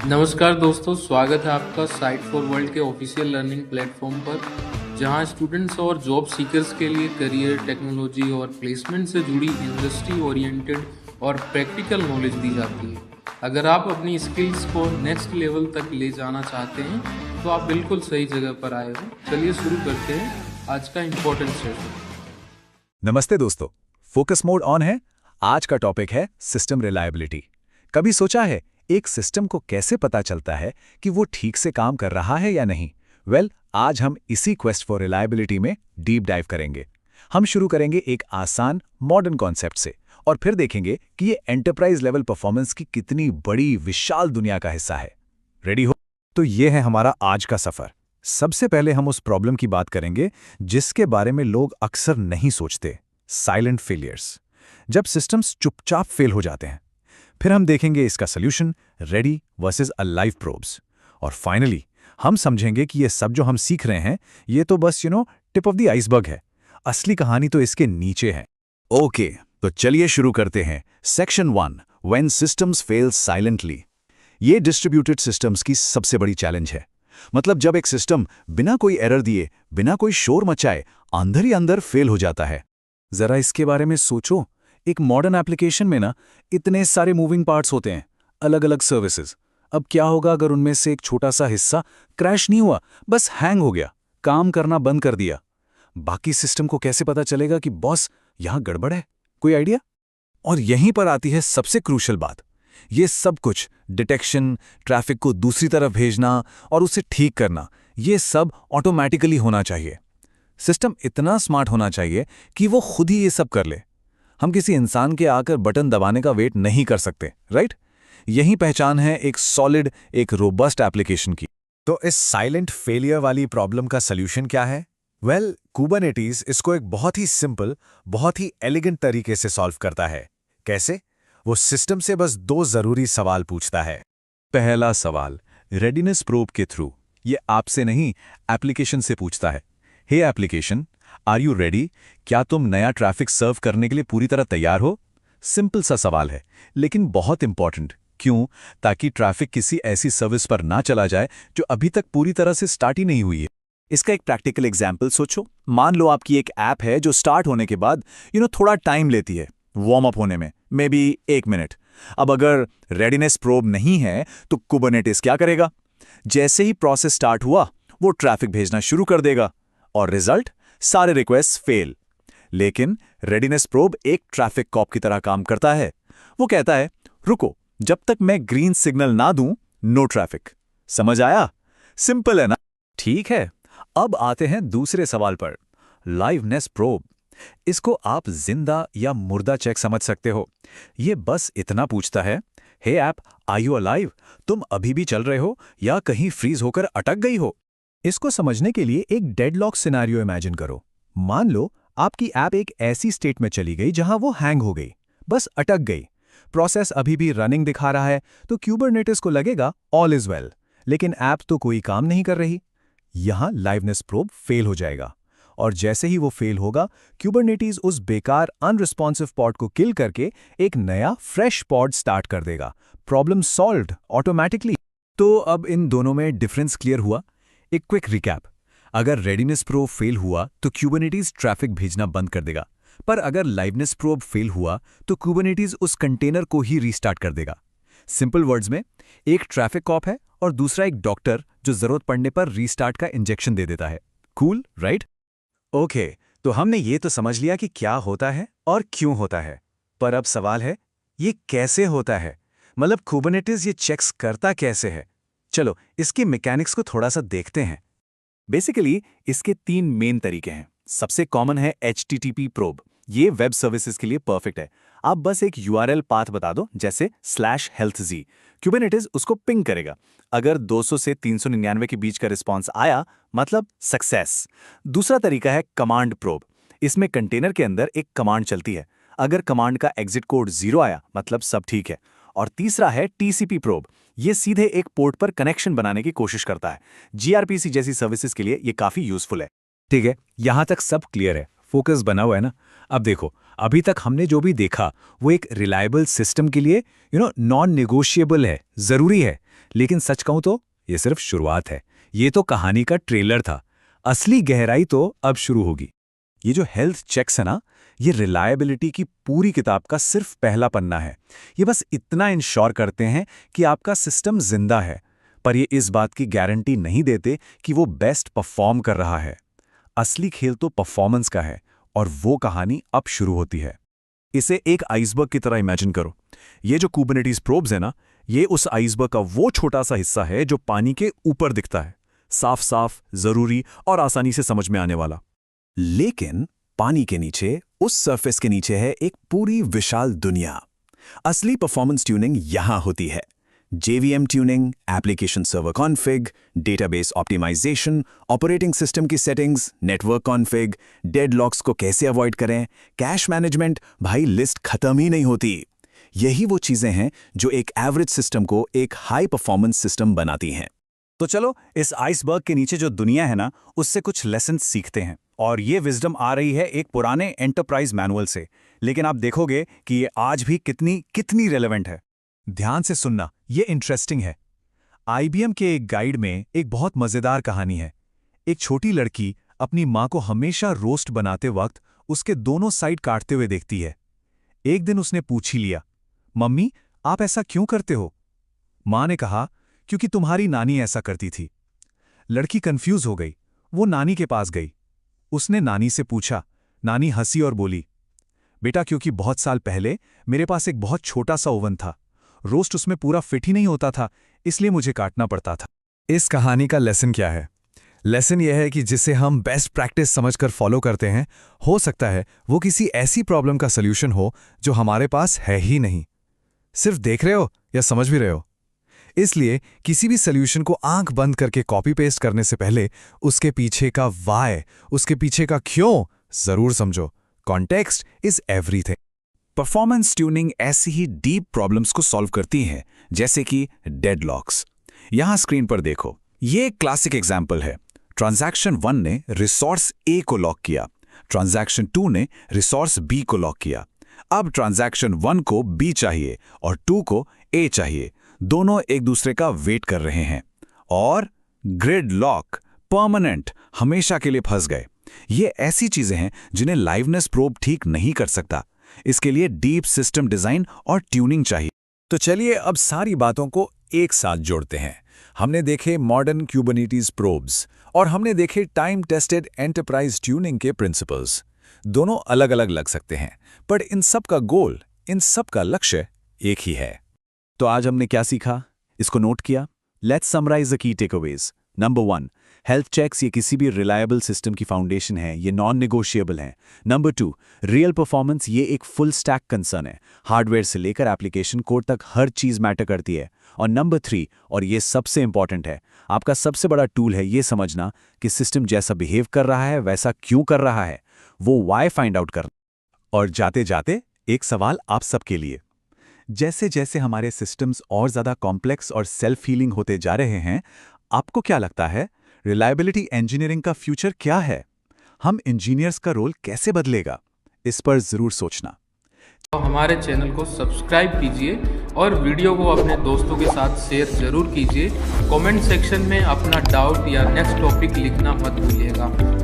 नमस्कार दोस्तों, स्वागत है आपका साइट फॉर वर्ल्ड के ऑफिशियल लर्निंग प्लेटफॉर्म पर, जहां स्टूडेंट्स और जॉब सीकर्स के लिए करियर, टेक्नोलॉजी और प्लेसमेंट से जुड़ी इंडस्ट्री ओरिएंटेड और प्रैक्टिकल नॉलेज दी जाती है। अगर आप अपनी स्किल्स को नेक्स्ट लेवल तक ले जाना चाहते हैं तो आप बिल्कुल सही जगह पर आए हो। चलिए शुरू करते हैं आज का इम्पोर्टेंट सेशन। नमस्ते दोस्तों, फोकस मोड ऑन है। आज का टॉपिक है सिस्टम रिलायबिलिटी। कभी सोचा है एक सिस्टम को कैसे पता चलता है कि वो ठीक से काम कर रहा है या नहीं? आज हम इसी क्वेस्ट फॉर रिलायबिलिटी में डीप डाइव करेंगे। हम शुरू करेंगे एक आसान मॉडर्न कॉन्सेप्ट से और फिर देखेंगे कि ये एंटरप्राइज लेवल परफॉर्मेंस की कितनी बड़ी विशाल दुनिया का हिस्सा है। रेडी हो? तो ये है हमारा आज का सफर। सबसे पहले हम उस प्रॉब्लम की बात करेंगे जिसके बारे में लोग अक्सर नहीं सोचते, साइलेंट फेलियर्स। जब सिस्टम्स चुपचाप फेल हो जाते हैं। फिर हम देखेंगे इसका solution, ready versus alive probes. और फाइनली हम समझेंगे कि ये सब जो हम सीख रहे हैं ये तो बस टिप ऑफ द आइसबर्ग है। असली कहानी तो इसके नीचे है। ओके, तो चलिए शुरू करते हैं। Section 1, when systems fail silently. ये डिस्ट्रीब्यूटेड सिस्टम्स की सबसे बड़ी चैलेंज है। मतलब जब एक सिस्टम बिना कोई एरर दिए, बिना कोई शोर मचाए अंदर ही अंदर फेल हो जाता है। जरा इसके बारे में सोचो। एक मॉडर्न एप्लीकेशन में इतने सारे मूविंग पार्ट्स होते हैं, अलग अलग सर्विसेज। अब क्या होगा अगर उनमें से एक छोटा सा हिस्सा क्रैश नहीं हुआ, बस हैंग हो गया, काम करना बंद कर दिया? बाकी सिस्टम को कैसे पता चलेगा कि बॉस यहां गड़बड़ है? कोई आइडिया? और यहीं पर आती है सबसे क्रूशियल बात। ये सब कुछ डिटेक्शन, ट्रैफिक को दूसरी तरफ भेजना और उसे ठीक करना, ये सब ऑटोमेटिकली होना चाहिए। सिस्टम इतना स्मार्ट होना चाहिए कि वो खुद ही ये सब कर ले। हम किसी इंसान के आकर बटन दबाने का वेट नहीं कर सकते, राइट? यही पहचान है एक सॉलिड, एक रोबस्ट एप्लीकेशन की। तो इस साइलेंट फेलियर वाली प्रॉब्लम का सॉल्यूशन क्या है? कुबरनेटिस इसको एक बहुत ही सिंपल, बहुत ही एलिगेंट तरीके से सॉल्व करता है। कैसे? वो सिस्टम से बस 2 जरूरी सवाल पूछता है। पहला सवाल रेडीनेस प्रोब के थ्रू। ये आपसे नहीं, एप्लीकेशन से पूछता है। हे एप्लीकेशन, आर यू रेडी? क्या तुम नया ट्रैफिक सर्व करने के लिए पूरी तरह तैयार हो? सिंपल सा सवाल है, लेकिन बहुत इंपॉर्टेंट। क्यों? ताकि ट्रैफिक किसी ऐसी सर्विस पर ना चला जाए जो अभी तक पूरी तरह से स्टार्ट ही नहीं हुई है। इसका एक प्रैक्टिकल एग्जाम्पल सोचो। मान लो आपकी एक ऐप है जो स्टार्ट होने के बाद थोड़ा टाइम लेती है वार्म अप होने में, मे बी 1 मिनट। अब अगर रेडीनेस प्रोब नहीं है तो कुबरनेटिस क्या करेगा? जैसे ही प्रोसेस स्टार्ट हुआ, वो ट्रैफिक भेजना शुरू कर देगा और रिजल्ट, सारे रिक्वेस्ट फेल। लेकिन रेडीनेस प्रोब एक ट्रैफिक कॉप की तरह काम करता है। वो कहता है, रुको, जब तक मैं ग्रीन सिग्नल ना दूं, नो ट्रैफिक। समझ आया? सिंपल है ना? ठीक है, अब आते हैं दूसरे सवाल पर, लाइवनेस प्रोब। इसको आप जिंदा या मुर्दा चेक समझ सकते हो। ये बस इतना पूछता है, हे ऐप, आर यू अलाइव? तुम अभी भी चल रहे हो या कहीं फ्रीज होकर अटक गई हो? इसको समझने के लिए एक डेडलॉक सिनेरियो इमेजिन करो। मान लो आपकी ऐप एक ऐसी स्टेट में चली गई जहां वो हैंग हो गई, बस अटक गई। प्रोसेस अभी भी रनिंग दिखा रहा है तो क्यूबरनेटिस को लगेगा ऑल इज वेल, लेकिन ऐप तो कोई काम नहीं कर रही। यहां लाइवनेस प्रोब फेल हो जाएगा और जैसे ही वो फेल होगा, क्यूबरनेटिस उस बेकार अनरिस्पॉन्सिव पॉड को किल करके एक नया फ्रेश पॉड स्टार्ट कर देगा। Problem solved automatically. तो अब इन दोनों में डिफरेंस क्लियर हुआ? एक क्विक रिकैप। अगर रेडीनेस प्रोब फेल हुआ तो क्यूबरनेटिस ट्रैफिक भेजना बंद कर देगा, पर अगर लाइवनेस प्रोब फेल हुआ तो क्यूबरनेटिस उस कंटेनर को ही रीस्टार्ट कर देगा। सिंपल वर्ड्स में, एक ट्रैफिक कॉप है और दूसरा एक डॉक्टर जो जरूरत पड़ने पर रीस्टार्ट का इंजेक्शन दे देता है। Cool, right? ओके, तो हमने ये तो समझ लिया कि क्या होता है और क्यों होता है, पर अब सवाल है, ये कैसे होता है? मतलब कुबरनेटिस ये चेक्स करता कैसे है? चलो इसकी मैकेनिक्स को थोड़ा सा देखते हैं। बेसिकली इसके 3 मेन तरीके हैं। सबसे कॉमन है HTTP प्रोब। ये वेब सर्विसेज के लिए परफेक्ट है। आप बस एक URL पाथ बता दो, जैसे /healthz। क्यूबरनेटिस उसको पिंग करेगा। अगर 200 से 399 के बीच का रिस्पॉन्स आया, मतलब सक्सेस। दूसरा तरीका है कमांड प्रोब। इसमें कंटेनर के अंदर एक कमांड चलती है। अगर कमांड का एग्जिट कोड 0 आया, मतलब सब ठीक है। और तीसरा है TCP प्रोब। ये सीधे एक पोर्ट पर कनेक्शन बनाने की कोशिश करता है। gRPC जैसी सर्विसेज के लिए ये काफी यूजफुल है। ठीक है, यहां तक सब क्लियर है, फोकस बना हुआ है ना? अब देखो, अभी तक हमने जो भी देखा वो एक रिलायबल सिस्टम के लिए नॉन नेगोशिएबल है, जरूरी है। लेकिन सच कहूं तो ये सिर्फ शुरुआत है। ये तो कहानी का ट्रेलर था। असली गहराई तो अब शुरू होगी। ये जो हेल्थ चेक्स है ना, ये रिलायबिलिटी की पूरी किताब का सिर्फ पहला पन्ना है। ये बस इतना इंश्योर करते हैं कि आपका सिस्टम जिंदा है, पर ये इस बात की गारंटी नहीं देते कि वो बेस्ट परफॉर्म कर रहा है। असली खेल तो परफॉर्मेंस का है, और वो कहानी अब शुरू होती है। इसे एक आइसबर्ग की तरह इमेजिन करो। ये जो कुबरनेटिस प्रोब्स है ना, ये उस आइसबर्ग का वो छोटा सा हिस्सा है जो पानी के ऊपर दिखता है, साफ साफ, जरूरी और आसानी से समझ में आने वाला। लेकिन पानी के नीचे, उस सरफेस के नीचे है एक पूरी विशाल दुनिया। असली परफॉर्मेंस ट्यूनिंग यहां होती है। JVM tuning, application server config, database optimisation, operating system की सेटिंग्स, नेटवर्क कॉन्फ़िग, डेडलॉक्स को कैसे अवॉइड करें, कैश मैनेजमेंट, भाई लिस्ट खत्म ही नहीं होती। यही वो चीजें हैं जो एक एवरेज सिस्टम को एक हाई परफॉर्मेंस सिस्टम बनाती हैं। तो चलो इस आइसबर्ग के नीचे जो दुनिया है ना, उससे कुछ लेसन सीखते हैं। और ये विजडम आ रही है एक पुराने एंटरप्राइज मैनुअल से, लेकिन आप देखोगे कि ये आज भी कितनी रेलेवेंट है। ध्यान से सुनना, ये इंटरेस्टिंग है। IBM के एक गाइड में एक बहुत मजेदार कहानी है। एक छोटी लड़की अपनी माँ को हमेशा रोस्ट बनाते वक्त उसके दोनों साइड काटते हुए देखती है। एक दिन उसने पूछ ही लिया, मम्मी आप ऐसा क्यों करते हो? माँ ने कहा, क्योंकि तुम्हारी नानी ऐसा करती थी। लड़की कंफ्यूज हो गई। वो नानी के पास गई। उसने नानी से पूछा। नानी हंसी और बोली, बेटा क्योंकि बहुत साल पहले मेरे पास एक बहुत छोटा सा ओवन था, रोस्ट उसमें पूरा फिट ही नहीं होता था, इसलिए मुझे काटना पड़ता था। इस कहानी का लेसन क्या है? लेसन यह है कि जिसे हम बेस्ट प्रैक्टिस समझकर फॉलो करते हैं, हो सकता है वो किसी ऐसी प्रॉब्लम का सल्यूशन हो जो हमारे पास है ही नहीं। सिर्फ देख रहे हो या समझ भी रहे हो? इसलिए किसी भी सल्यूशन को आंख बंद करके कॉपी पेस्ट करने से पहले उसके पीछे का वाई, उसके पीछे का क्यों जरूर समझो। Context is everything. Performance tuning ऐसी ही डीप प्रॉब्लम्स को सॉल्व करती है, जैसे कि डेडलॉक्स। यहां स्क्रीन पर देखो, ये एक क्लासिक एग्जाम्पल है। ट्रांजैक्शन 1 ने रिसोर्स ए को लॉक किया, ट्रांजैक्शन 2 ने रिसोर्स बी को लॉक किया। अब ट्रांजैक्शन 1 को बी चाहिए और 2 को ए चाहिए। दोनों एक दूसरे का वेट कर रहे हैं और ग्रिड लॉक, परमानेंट, हमेशा के लिए फंस गए। ये ऐसी चीजें हैं जिन्हें लाइवनेस प्रोब ठीक नहीं कर सकता। इसके लिए डीप सिस्टम डिजाइन और ट्यूनिंग चाहिए। तो चलिए अब सारी बातों को एक साथ जोड़ते हैं। हमने देखे मॉडर्न कुबरनेटिस प्रोब्स और हमने देखे टाइम टेस्टेड एंटरप्राइज ट्यूनिंग के प्रिंसिपल्स। दोनों अलग अलग लग सकते हैं, पर इन सब का गोल, इन सब का लक्ष्य एक ही है। तो आज हमने क्या सीखा, इसको नोट किया? Let's summarise the key takeaways. Number 1, health checks ये किसी भी रिलायबल सिस्टम की फाउंडेशन है, ये नॉन नेगोशिएबल है। नंबर 2, रियल परफॉर्मेंस ये एक फुल स्टैक कंसर्न है, हार्डवेयर से लेकर एप्लीकेशन कोड तक हर चीज मैटर करती है। और नंबर 3, और ये सबसे इंपॉर्टेंट है, आपका सबसे बड़ा टूल है ये समझना कि सिस्टम जैसा बिहेव कर रहा है वैसा क्यों कर रहा है, वो वाई फाइंड आउट करना। और जाते जाते एक सवाल आप सबके लिए, जैसे जैसे हमारे सिस्टम्स और ज्यादा कॉम्प्लेक्स और सेल्फ हीलिंग होते जा रहे हैं, आपको क्या लगता है रिलायबिलिटी इंजीनियरिंग का फ्यूचर क्या है? हम इंजीनियर्स का रोल कैसे बदलेगा? इस पर जरूर सोचना। तो हमारे चैनल को सब्सक्राइब कीजिए और वीडियो को अपने दोस्तों के साथ शेयर जरूर कीजिए। कमेंट सेक्शन में अपना डाउट या नेक्स्ट टॉपिक लिखना मत भूलिएगा।